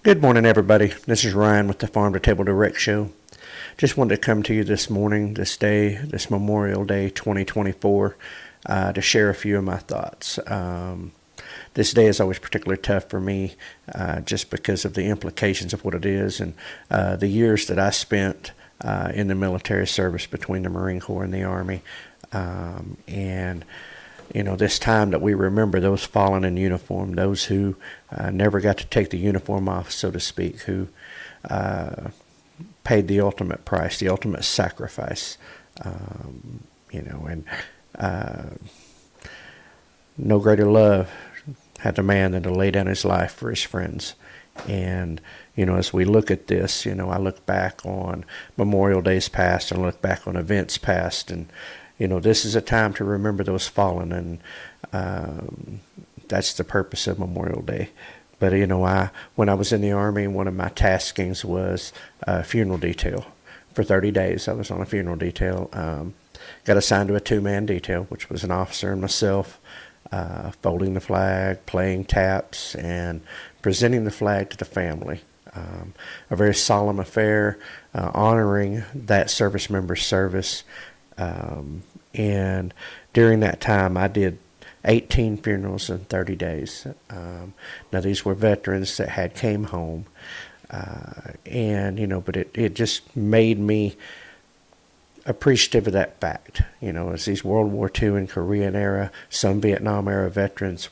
Good morning, everybody. This is Ryan with the Farm to Table Direct Show. Just wanted to come to you this morning, this day, this Memorial Day 2024, to share a few of my thoughts. This day is always particularly tough for me just because of the implications of what it is and the years that I spent in the military service between the Marine Corps and the Army. And this time that we remember those fallen in uniform, those who never got to take the uniform off, so to speak, who paid the ultimate price, the ultimate sacrifice, and no greater love had a man than to lay down his life for his friends. And, as we look at this, I look back on Memorial Days past and look back on events past, and this is a time to remember those fallen, and that's the purpose of Memorial Day. But, when I was in the Army, one of my taskings was funeral detail. For 30 days, I was on a funeral detail. Got assigned to a two-man detail, which was an officer and myself, folding the flag, playing taps, and presenting the flag to the family. A very solemn affair, honoring that service member's service. And during that time, I did 18 funerals in 30 days. Now, these were veterans that had came home. But it just made me appreciative of that fact. As these World War II and Korean era, some Vietnam era veterans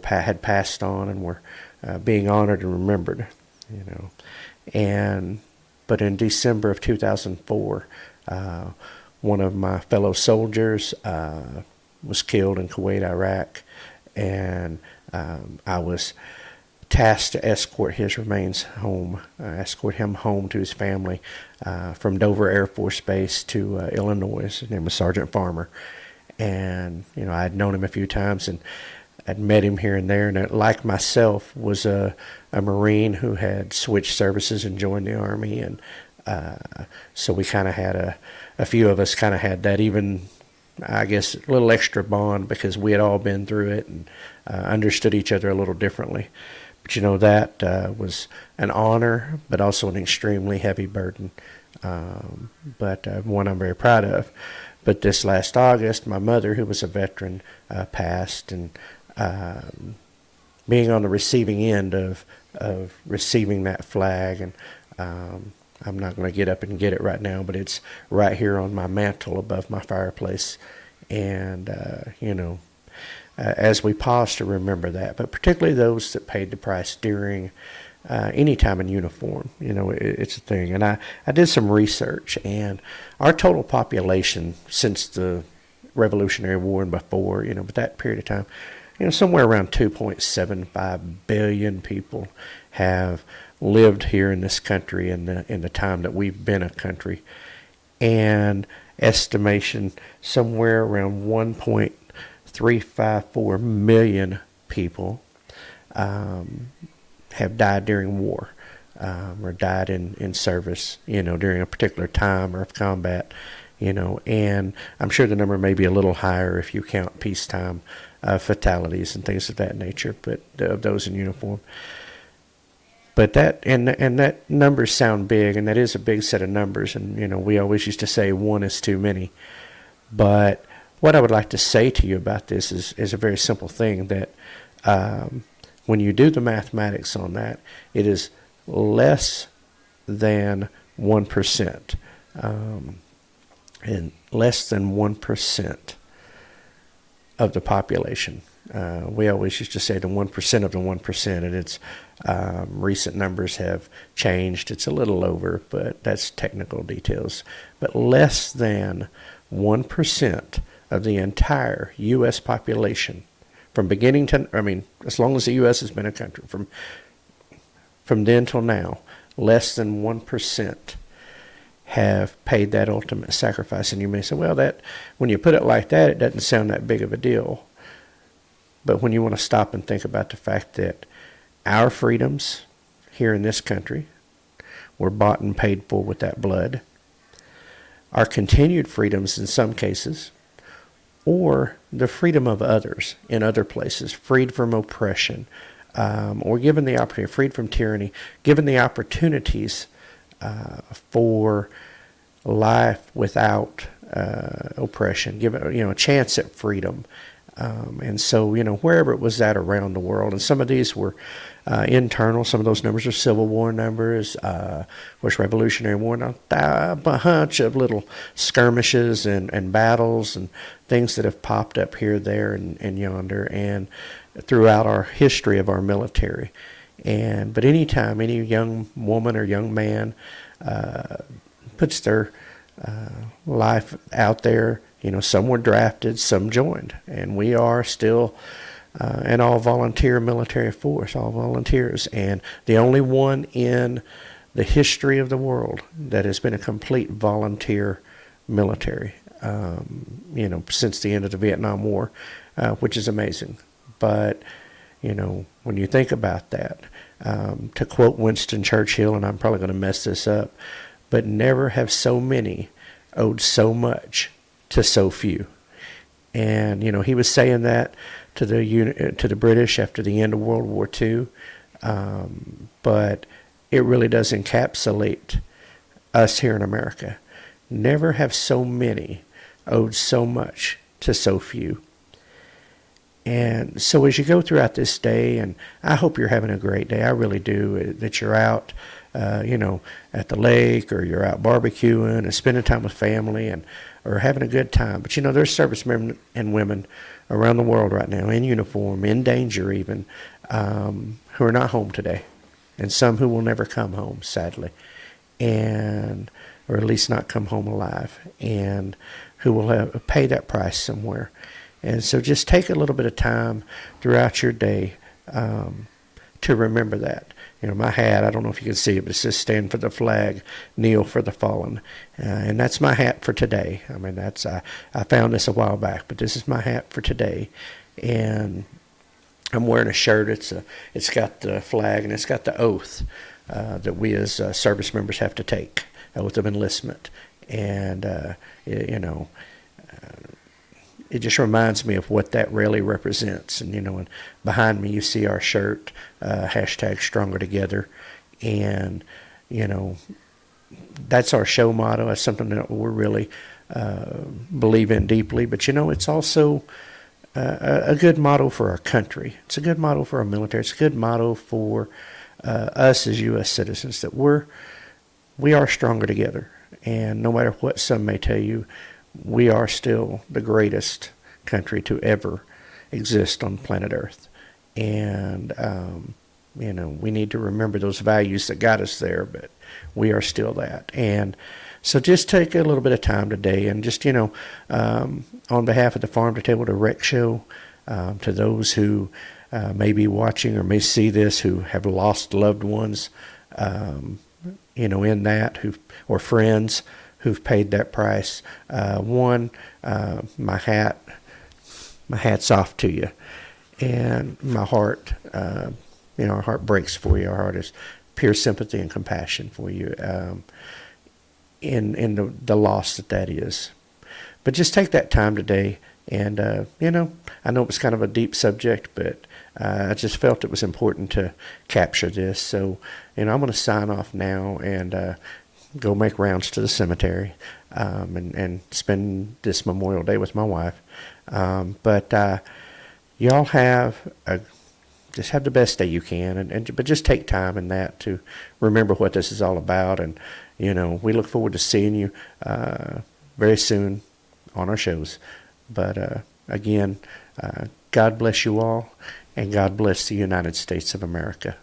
had passed on and were being honored and remembered. But in December of 2004, one of my fellow soldiers was killed in Kuwait, Iraq, and I was tasked to escort his remains home, escort him home to his family from Dover Air Force Base to Illinois. His name was Sergeant Farmer, and I had known him a few times and I'd met him here and there, and like myself was a Marine who had switched services and joined the Army, and so we kind of had a few of us kind of had that even, I guess, a little extra bond because we had all been through it and understood each other a little differently. But that was an honor, but also an extremely heavy burden, but one I'm very proud of. But this last August, my mother, who was a veteran, passed, and being on the receiving end of receiving that flag, and I'm not going to get up and get it right now, but it's right here on my mantle above my fireplace. And, as we pause to remember that, but particularly those that paid the price during any time in uniform, it's a thing. And I did some research, and our total population since the Revolutionary War and before, but that period of time, somewhere around 2.75 billion people have lived here in this country in the time that we've been a country, and estimation somewhere around 1.354 million people have died during war, or died in service, during a particular time or of combat, and I'm sure the number may be a little higher if you count peacetime fatalities and things of that nature, but of those in uniform. But that numbers sound big, and that is a big set of numbers, and we always used to say one is too many. But what I would like to say to you about this is a very simple thing, that when you do the mathematics on that, it is less than 1%, and less than 1% of the population. We always used to say the 1% of the 1%, and it's recent numbers have changed. It's a little over, but that's technical details. But less than 1% of the entire U.S. population, from beginning to, as long as the U.S. has been a country, from then till now, less than 1% have paid that ultimate sacrifice. And you may say, well, that when you put it like that, it doesn't sound that big of a deal. But when you want to stop and think about the fact that our freedoms here in this country were bought and paid for with that blood, our continued freedoms in some cases, or the freedom of others in other places, freed from oppression, or given the opportunity, freed from tyranny, given the opportunities for life without oppression, given a chance at freedom. And so, wherever it was at around the world, and some of these were internal, some of those numbers are Civil War numbers, was Revolutionary War, a bunch of little skirmishes and battles and things that have popped up here, there, and yonder, and throughout our history of our military. But anytime any young woman or young man puts their life out there, some were drafted, some joined, and we are still an all-volunteer military force, all volunteers, and the only one in the history of the world that has been a complete volunteer military, since the end of the Vietnam War, which is amazing. But, when you think about that, to quote Winston Churchill, and I'm probably going to mess this up, but never have so many owed so much to so few. And he was saying that to the British after the end of World War II, but it really does encapsulate us here in America. Never have so many owed so much to so few. And so as you go throughout this day, and I hope you're having a great day, I really do, that you're out at the lake, or you're out barbecuing and spending time with family, or having a good time. But there's servicemen and women around the world right now in uniform, in danger even, who are not home today, and some who will never come home, sadly, or at least not come home alive, and who will pay that price somewhere. And so just take a little bit of time throughout your day to remember that. My hat, I don't know if you can see it, but it says "Stand for the flag, kneel for the fallen." And that's my hat for today. I mean, I found this a while back, but this is my hat for today. And I'm wearing a shirt. It's got the flag, and it's got the oath that we as service members have to take, oath of enlistment. And, it just reminds me of what that really represents. And behind me you see our shirt, hashtag Stronger Together. And, that's our show motto. That's something that we're really believe in deeply. But, it's also a good motto for our country. It's a good motto for our military. It's a good motto for us as U.S. citizens, that we are stronger together. And no matter what some may tell you, we are still the greatest country to ever exist on planet Earth. And, we need to remember those values that got us there, but we are still that. And so just take a little bit of time today, and just, on behalf of the Farm to Table Direct Show, to those who may be watching or may see this, who have lost loved ones, in that, or friends who've paid that price. My hat's off to you, and my heart, our heart breaks for you. Our heart is pure sympathy and compassion for you, in the loss that is. But just take that time today, and I know it's kind of a deep subject, but I just felt it was important to capture this. So, I'm going to sign off now and go make rounds to the cemetery, and spend this Memorial Day with my wife. But y'all just have the best day you can, but just take time in that to remember what this is all about. And we look forward to seeing you very soon on our shows. But again, God bless you all, and God bless the United States of America.